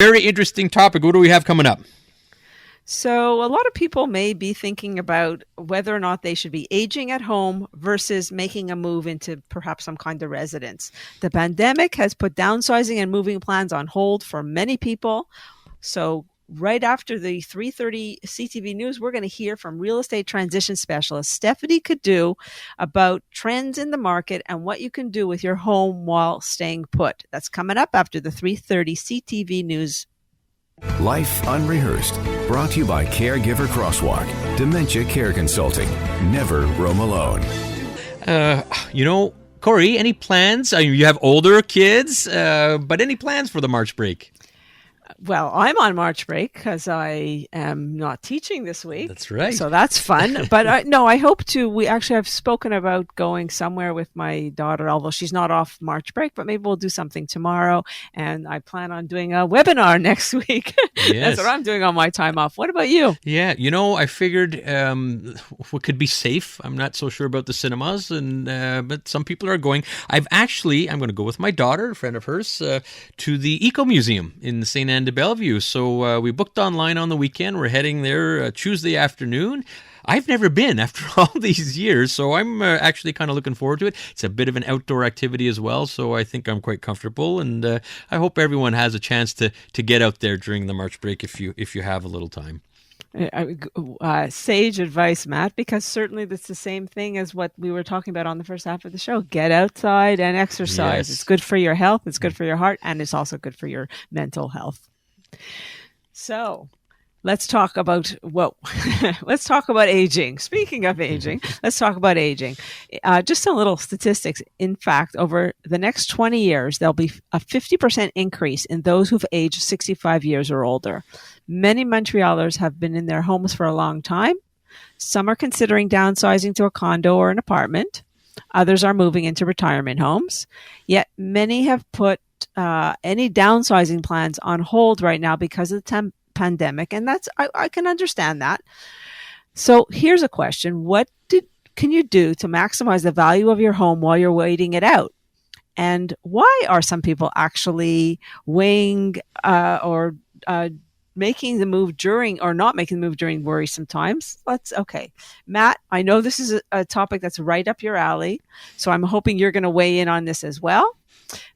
Very interesting topic. What do we have coming up? So, a lot of people may be thinking about whether or not they should be aging at home versus making a move into perhaps some kind of residence. The pandemic has put downsizing and moving plans on hold for many people. So, right after the 3:30 CTV News, we're going to hear from real estate transition specialist Stefanie Cadou about trends in the market and what you can do with your home while staying put. That's coming up after the 3:30 CTV News. Life Unrehearsed, brought to you by Caregiver Crosswalk, Dementia Care Consulting. Never roam alone. Corey, any plans? I mean, you have older kids, but any plans for the March break? Well, I'm on March break because I am not teaching this week. That's right. So that's fun. But I hope to. I've spoken about going somewhere with my daughter, although she's not off March break, but maybe we'll do something tomorrow. And I plan on doing a webinar next week. Yes. That's what I'm doing on my time off. What about you? Yeah, I figured what could be safe. I'm not so sure about the cinemas, but some people are going. I'm going to go with my daughter, a friend of hers, to the Eco Museum in St. Anne de Bellevue. So we booked online on the weekend. We're heading there Tuesday afternoon. I've never been after all these years, so I'm actually kind of looking forward to it. It's a bit of an outdoor activity as well, so I think I'm quite comfortable, and I hope everyone has a chance to get out there during the March break if you have a little time. Sage advice, Matt, because certainly that's the same thing as what we were talking about on the first half of the show. Get outside and exercise. Yes. It's good for your health, it's good for your heart, and it's also good for your mental health. So let's talk about aging. Speaking of aging, let's talk about aging. Just some little statistics. In fact, over the next 20 years, there'll be a 50% increase in those who've aged 65 years or older. Many Montrealers have been in their homes for a long time. Some are considering downsizing to a condo or an apartment. Others are moving into retirement homes. Yet many have put any downsizing plans on hold right now because of the pandemic, and I can understand that. So here's a question: what can you do to maximize the value of your home while you're waiting it out? And why are some people actually weighing or making the move during or not making the move during worrisome times? Matt, I know this is a topic that's right up your alley, so I'm hoping you're going to weigh in on this as well.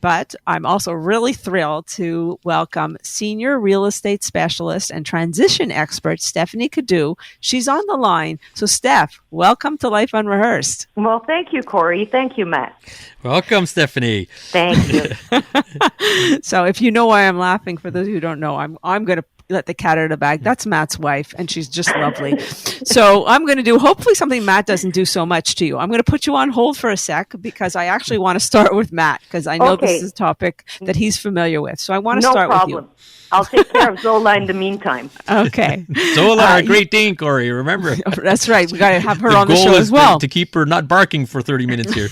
But I'm also really thrilled to welcome senior real estate specialist and transition expert, Stefanie Cadou. She's on the line. So, Steph, welcome to Life Unrehearsed. Well, thank you, Corey. Thank you, Matt. Welcome, Stefanie. Thank you. So, if you know why I'm laughing, for those who don't know, I'm going to let the cat out of the bag. That's Matt's wife, and she's just lovely. So I'm going to do hopefully something Matt doesn't do so much to you. I'm going to put you on hold for a sec because I actually want to start with Matt because I know this is a topic that he's familiar with. So I want to start with you. I'll take care of Zola in the meantime. Okay. Zola, our Great Dane, Corey, remember. That's right. We got to have her on the show as well. To keep her not barking for 30 minutes here.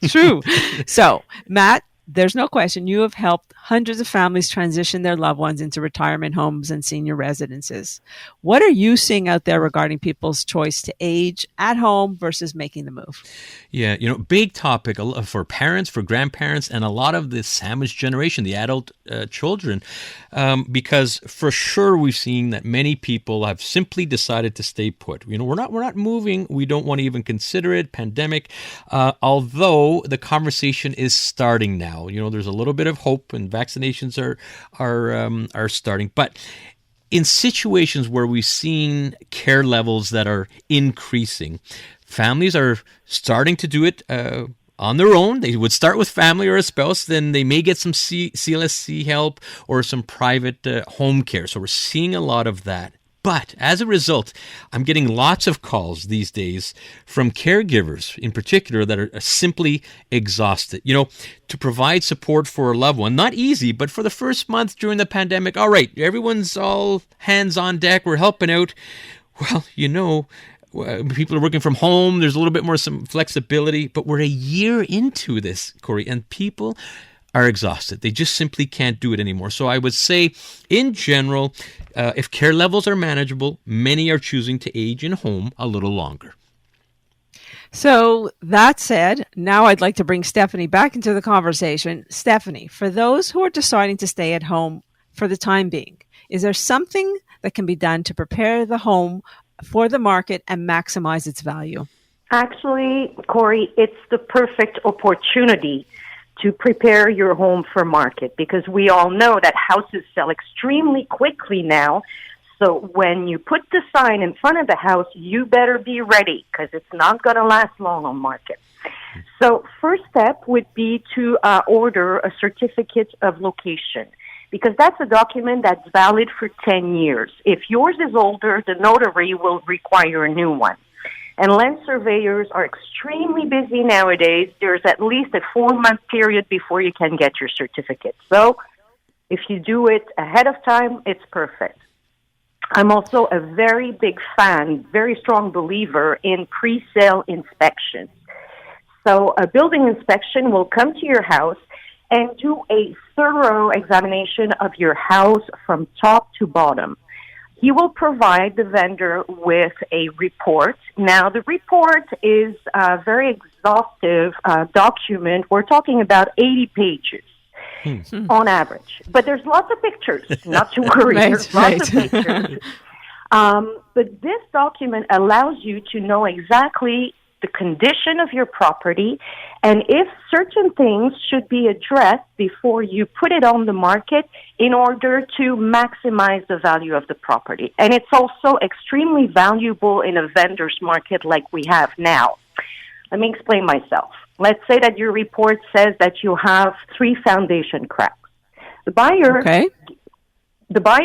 True. So, Matt, there's no question you have helped hundreds of families transition their loved ones into retirement homes and senior residences. What are you seeing out there regarding people's choice to age at home versus making the move? Yeah, big topic for parents, for grandparents, and a lot of the sandwich generation, the adult children, because for sure we've seen that many people have simply decided to stay put. We're not moving. We don't want to even consider it. Pandemic, although the conversation is starting now. There's a little bit of hope, and vaccinations are starting, but in situations where we've seen care levels that are increasing, families are starting to do it on their own. They would start with family or a spouse, then they may get some CLSC help or some private home care. So we're seeing a lot of that. But as a result, I'm getting lots of calls these days from caregivers in particular that are simply exhausted. To provide support for a loved one, not easy, but for the first month during the pandemic, all right, everyone's all hands on deck, we're helping out. Well, people are working from home, there's a little bit more some flexibility, but we're a year into this, Corey, and people are exhausted. They just simply can't do it anymore. So I would say, in general, if care levels are manageable, many are choosing to age in home a little longer. So that said, now I'd like to bring Stefanie back into the conversation. Stefanie, for those who are deciding to stay at home for the time being? Is there something that can be done to prepare the home for the market and maximize its value? Actually, Corey, it's the perfect opportunity to prepare your home for market, because we all know that houses sell extremely quickly now. So when you put the sign in front of the house, you better be ready, because it's not going to last long on market. So first step would be to order a certificate of location, because that's a document that's valid for 10 years. If yours is older, the notary will require a new one. And land surveyors are extremely busy nowadays. There's at least a 4-month period before you can get your certificate. So if you do it ahead of time, it's perfect. I'm also a very big fan, very strong believer in pre-sale inspections. So a building inspection will come to your house and do a thorough examination of your house from top to bottom. He will provide the vendor with a report. Now, the report is a very exhaustive document. We're talking about 80 pages on average. But there's lots of pictures, not to worry. There's lots of pictures. But this document allows you to know exactly the condition of your property, and if certain things should be addressed before you put it on the market in order to maximize the value of the property. And it's also extremely valuable in a vendor's market like we have now. Let me explain myself. Let's say that your report says that you have 3 foundation cracks. The buyer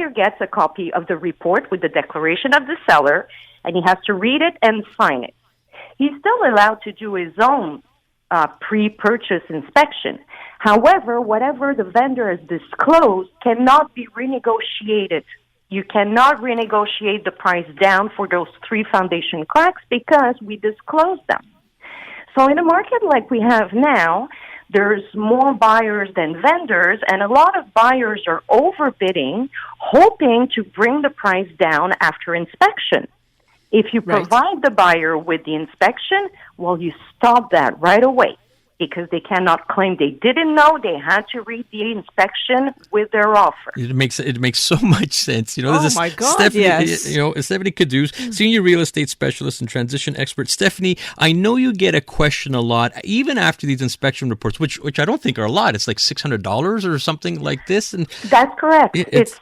gets a copy of the report with the declaration of the seller, and he has to read it and sign it. He's still allowed to do his own pre-purchase inspection. However, whatever the vendor has disclosed cannot be renegotiated. You cannot renegotiate the price down for those 3 foundation cracks because we disclosed them. So in a market like we have now, there's more buyers than vendors, and a lot of buyers are overbidding, hoping to bring the price down after inspection. If you provide the buyer with the inspection, well, you stop that right away, because they cannot claim they didn't know. They had to read the inspection with their offer. It makes so much sense. Oh my God! Stefanie Cadou, senior real estate specialist and transition expert. Stefanie, I know you get a question a lot, even after these inspection reports, which I don't think are a lot. It's like $600 or something like this, and that's correct. It's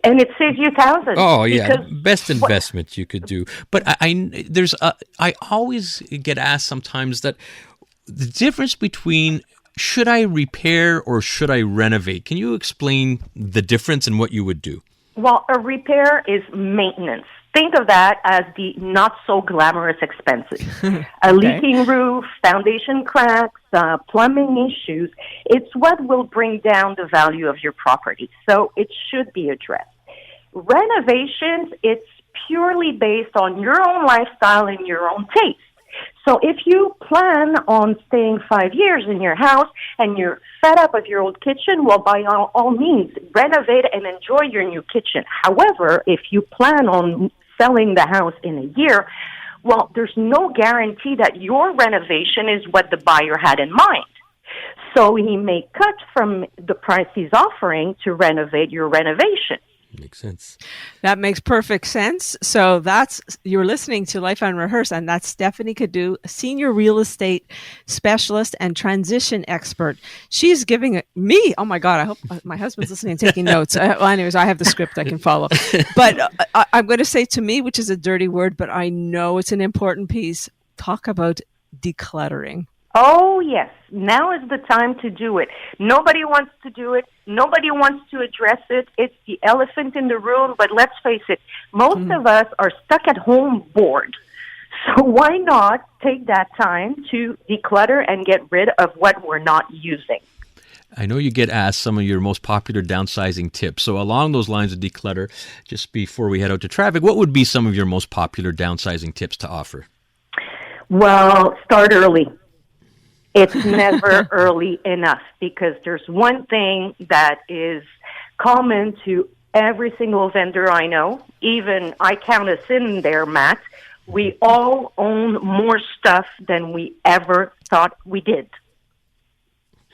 and it saves you thousands. Oh yeah, best investment you could do. But I always get asked sometimes that the difference between should I repair or should I renovate? Can you explain the difference and what you would do? Well, a repair is maintenance. Think of that as the not so glamorous expenses. A leaking roof, foundation cracks, plumbing issues. It's what will bring down the value of your property. So it should be addressed. Renovations, it's purely based on your own lifestyle and your own taste. So if you plan on staying 5 years in your house and you're fed up of your old kitchen, well, by all means, renovate and enjoy your new kitchen. However, if you plan on selling the house in a year, well, there's no guarantee that your renovation is what the buyer had in mind. So he may cut from the price he's offering to renovate your renovation. Makes sense. That makes perfect sense. So you're listening to Life Unrehearsed, and that's Stefanie Cadou, senior real estate specialist and transition expert. She's giving me, oh my God, I hope my husband's listening and taking notes. Anyways, I have the script I can follow. But I'm going to say to me, which is a dirty word, but I know it's an important piece, talk about decluttering. Oh, yes. Now is the time to do it. Nobody wants to do it. Nobody wants to address it. It's the elephant in the room, but let's face it, most of us are stuck at home bored. So why not take that time to declutter and get rid of what we're not using? I know you get asked some of your most popular downsizing tips. So along those lines of declutter, just before we head out to traffic, what would be some of your most popular downsizing tips to offer? Well, start early. It's never early enough, because there's one thing that is common to every single vendor I know. Even I count us in there, Matt. We all own more stuff than we ever thought we did.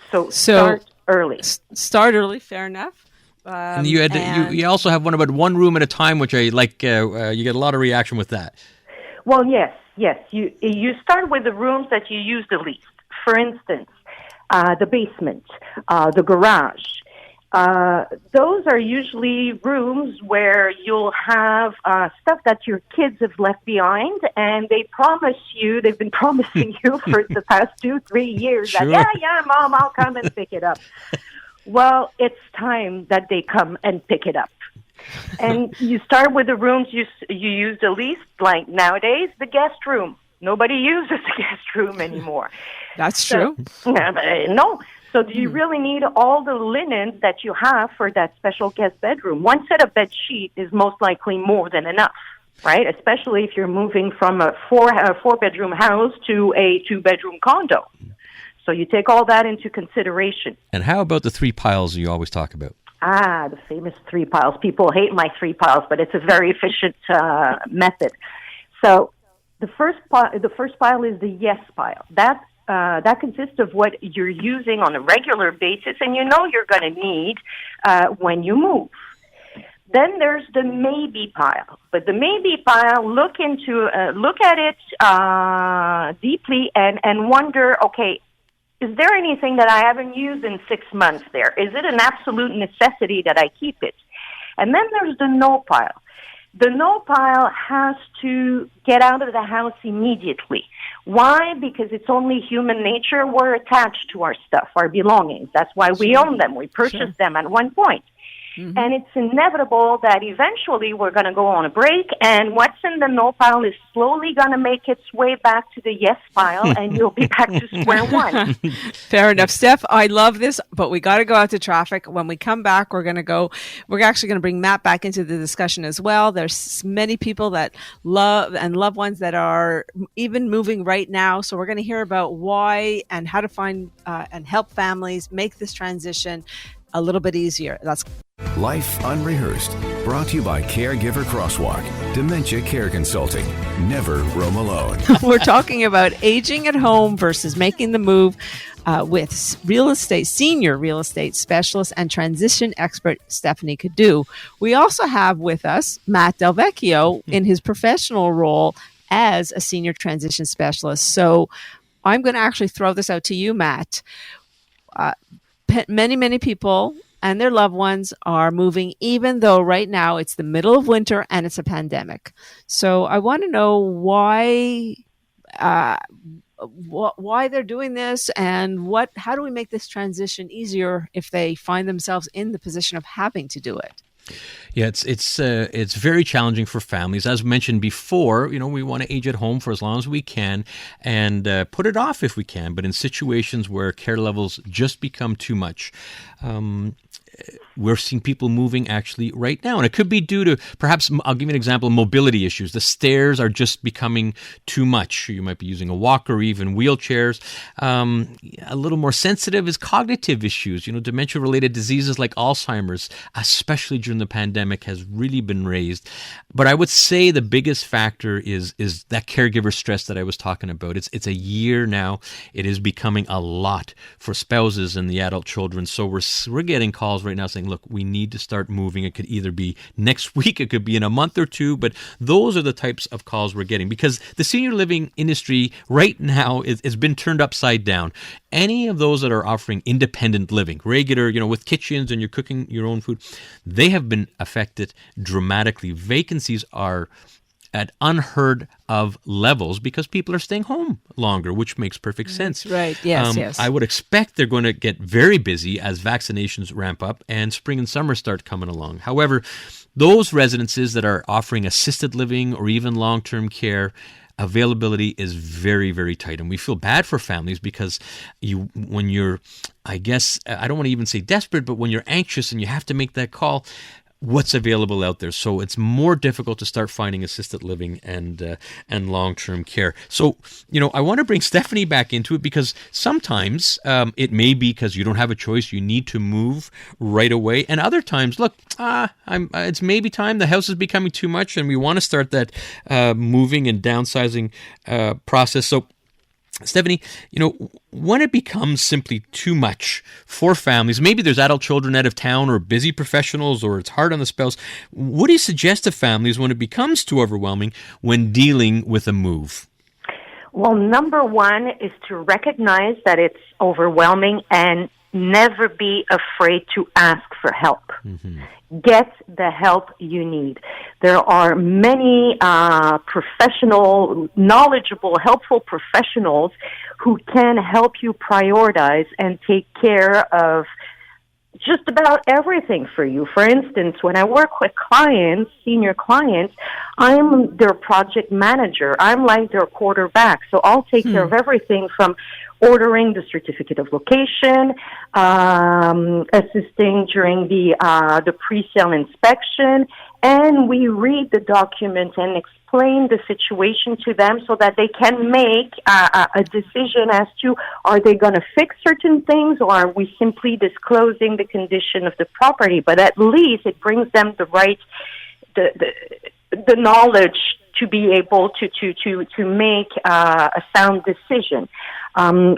So start early. Start early, fair enough. And you also have one about one room at a time, which I like. You get a lot of reaction with that. Well, yes. You start with the rooms that you use the least. For instance, the basement, the garage. Those are usually rooms where you'll have stuff that your kids have left behind, and they've been promising you for the past 2-3 years Sure. that, yeah, Mom, I'll come and pick it up. Well, it's time that they come and pick it up. And you start with the rooms you use the least, like nowadays, the guest room. Nobody uses the guest room anymore. That's true. No. So do you really need all the linens that you have for that special guest bedroom? One set of bed sheet is most likely more than enough, right? Especially if you're moving from a four-bedroom house to a 2-bedroom condo. So you take all that into consideration. And how about the 3 piles you always talk about? The famous 3 piles. People hate my 3 piles, but it's a very efficient method. So the first pile is the yes pile. That consists of what you're using on a regular basis, and you know you're going to need when you move. Then there's the maybe pile. But the maybe pile, look at it deeply and wonder, okay, is there anything that I haven't used in 6 months there? Is it an absolute necessity that I keep it? And then there's the no pile. The no pile has to get out of the house immediately. Why? Because it's only human nature. We're attached to our stuff, our belongings. That's why we own them. We purchased them at one point. Mm-hmm. And it's inevitable that eventually we're going to go on a break, and what's in the no pile is slowly going to make its way back to the yes pile, and you'll be back to square one. Fair enough. Steph, I love this, but we got to go out to traffic. When we come back, we're actually going to bring Matt back into the discussion as well. There's many people that love and loved ones that are even moving right now. So we're going to hear about why and how to find and help families make this transition a little bit easier. That's Life Unrehearsed, brought to you by Caregiver Crosswalk, Dementia Care Consulting. Never roam alone. We're talking about aging at home versus making the move with senior real estate specialist and transition expert Stefanie Cadou. We also have with us Matt Delvecchio in his professional role as a senior transition specialist. So I'm going to actually throw this out to you, Matt. Many people and their loved ones are moving, even though right now it's the middle of winter and it's a pandemic. So I want to know why they're doing this, and how do we make this transition easier if they find themselves in the position of having to do it? Yeah, it's very challenging for families. As mentioned before, we want to age at home for as long as we can and put it off if we can. But in situations where care levels just become too much, we're seeing people moving actually right now. And it could be due to, perhaps, I'll give you an example, mobility issues. The stairs are just becoming too much. You might be using a walker or even wheelchairs. A little more sensitive is cognitive issues. Dementia-related diseases like Alzheimer's, especially during the pandemic, has really been raised. But I would say the biggest factor is that caregiver stress that I was talking about. It's a year now. It is becoming a lot for spouses and the adult children. So we're getting calls right now saying, look, we need to start moving. It could either be next week, it could be in a month or two, but those are the types of calls we're getting because the senior living industry right now has been turned upside down. Any of those that are offering independent living, regular, with kitchens and you're cooking your own food, they have been affected dramatically. Vacancies are at unheard of levels because people are staying home longer, which makes perfect sense. Right. Yes. I would expect they're going to get very busy as vaccinations ramp up and spring and summer start coming along. However, those residences that are offering assisted living or even long-term care, availability is very, very tight. And we feel bad for families because when you're, I guess, I don't want to even say desperate, but when you're anxious and you have to make that call, what's available out there. So it's more difficult to start finding assisted living and long-term care. So, I want to bring Stefanie back into it because sometimes it may be because you don't have a choice. You need to move right away. And other times, look, it's maybe time. The house is becoming too much and we want to start that moving and downsizing process. So Stephanie, when it becomes simply too much for families, maybe there's adult children out of town or busy professionals or it's hard on the spouse, what do you suggest to families when it becomes too overwhelming when dealing with a move? Well, number one is to recognize that it's overwhelming and never be afraid to ask for help. Mm-hmm. Get the help you need. There are many professional, knowledgeable, helpful professionals who can help you prioritize and take care of just about everything for you. For instance, when I work with clients, senior clients, I'm their project manager. I'm like their quarterback. So I'll take care of everything from ordering the certificate of location, assisting during the pre-sale inspection, and we read the document and explain the situation to them so that they can make a decision as to are they going to fix certain things or are we simply disclosing the condition of the property. But at least it brings them the right, the knowledge to be able to make a sound decision.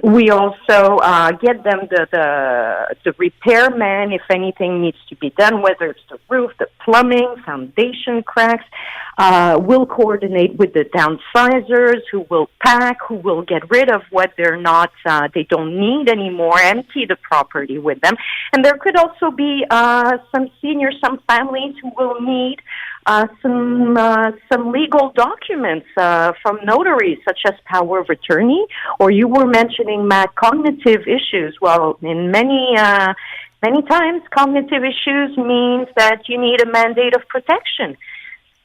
We also get them the repairman if anything needs to be done, whether it's the roof, the plumbing, foundation cracks. We'll coordinate with the downsizers who will pack, who will get rid of what they don't need anymore, empty the property with them. And there could also be some families who will need some legal documents from notaries, such as power of attorney, or you were mentioning, Matt, cognitive issues. Well, in many times, cognitive issues means that you need a mandate of protection.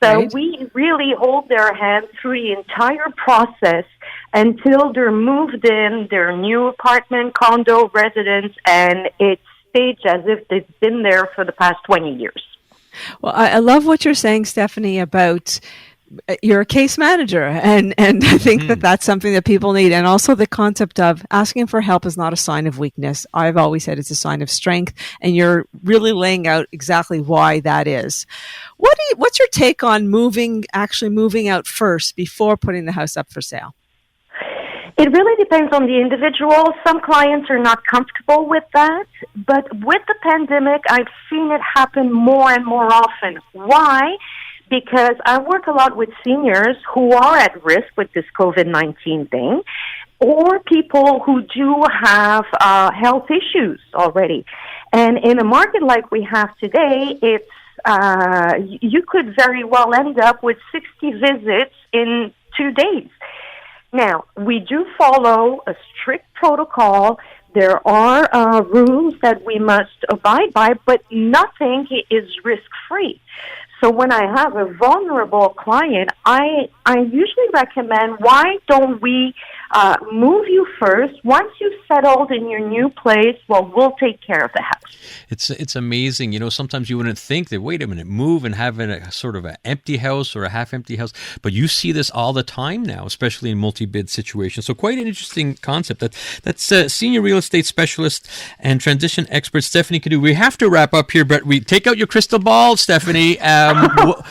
So right. We really hold their hand through the entire process until they're moved in their new apartment, condo, residence, and it's staged as if they've been there for the past 20 years. Well, I love what you're saying, Stephanie, about you're a case manager, and I think that that's something that people need. And also the concept of asking for help is not a sign of weakness. I've always said it's a sign of strength, and you're really laying out exactly why that is. What's your take on moving out first before putting the house up for sale? It really depends on the individual. Some clients are not comfortable with that, but with the pandemic, I've seen it happen more and more often. Why? Because I work a lot with seniors who are at risk with this COVID-19 thing, or people who do have health issues already. And in a market like we have today, you could very well end up with 60 visits in 2 days. Now, we do follow a strict protocol. There are rules that we must abide by, but nothing is risk-free. So when I have a vulnerable client, I usually recommend, why don't we move you first? Once you've settled in your new place, well, we'll take care of the house. It's amazing. Sometimes you wouldn't think that, wait a minute, move and have a sort of an empty house or a half-empty house. But you see this all the time now, especially in multi-bid situations. So quite an interesting concept. That's senior real estate specialist and transition expert Stefanie Cadou. We have to wrap up here, but we take out your crystal ball, Stephanie.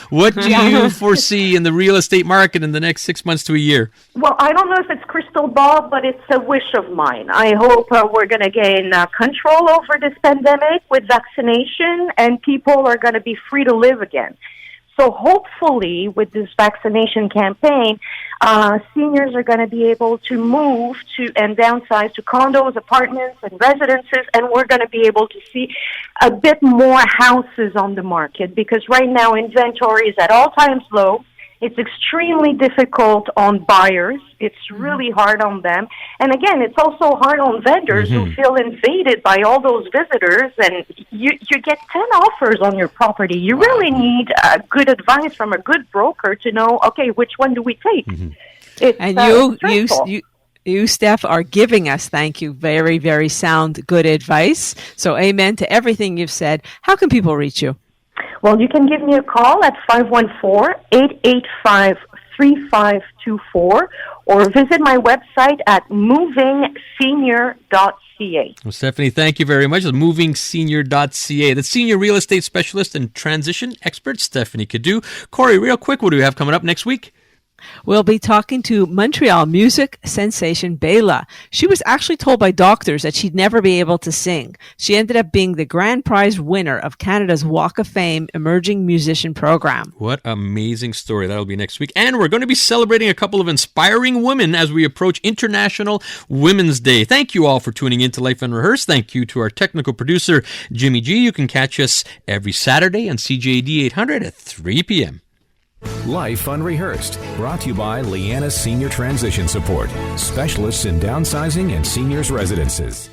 What do you foresee in the real estate market in the next 6 months to a year? Well, I don't know if it's crystal ball, but it's a wish of mine. I hope we're going to gain control over this pandemic with vaccination, and people are going to be free to live again. So hopefully, with this vaccination campaign, seniors are going to be able to move to and downsize to condos, apartments, and residences, and we're going to be able to see a bit more houses on the market, because right now inventory is at all times low. It's extremely difficult on buyers. It's really hard on them. And again, it's also hard on vendors who feel invaded by all those visitors, and you get 10 offers on your property. You really need good advice from a good broker to know, okay, which one do we take? And you, Steph, are giving us, thank you, very, very sound, good advice. So amen to everything you've said. How can people reach you? Well, you can give me a call at 514-885-3524 or visit my website at movingsenior.ca. Well, Stephanie, thank you very much. movingsenior.ca. That's senior real estate specialist and transition expert Stefanie Cadou. Corey, real quick, what do we have coming up next week? We'll be talking to Montreal music sensation Bela. She was actually told by doctors that she'd never be able to sing. She ended up being the grand prize winner of Canada's Walk of Fame Emerging Musician Program. What amazing story. That'll be next week. And we're going to be celebrating a couple of inspiring women as we approach International Women's Day. Thank you all for tuning in to Life Unrehearsed. Thank you to our technical producer, Jimmy G. You can catch us every Saturday on CJD 800 at 3 p.m. Life Unrehearsed, brought to you by Leanna Senior Transition Support, specialists in downsizing and seniors residences.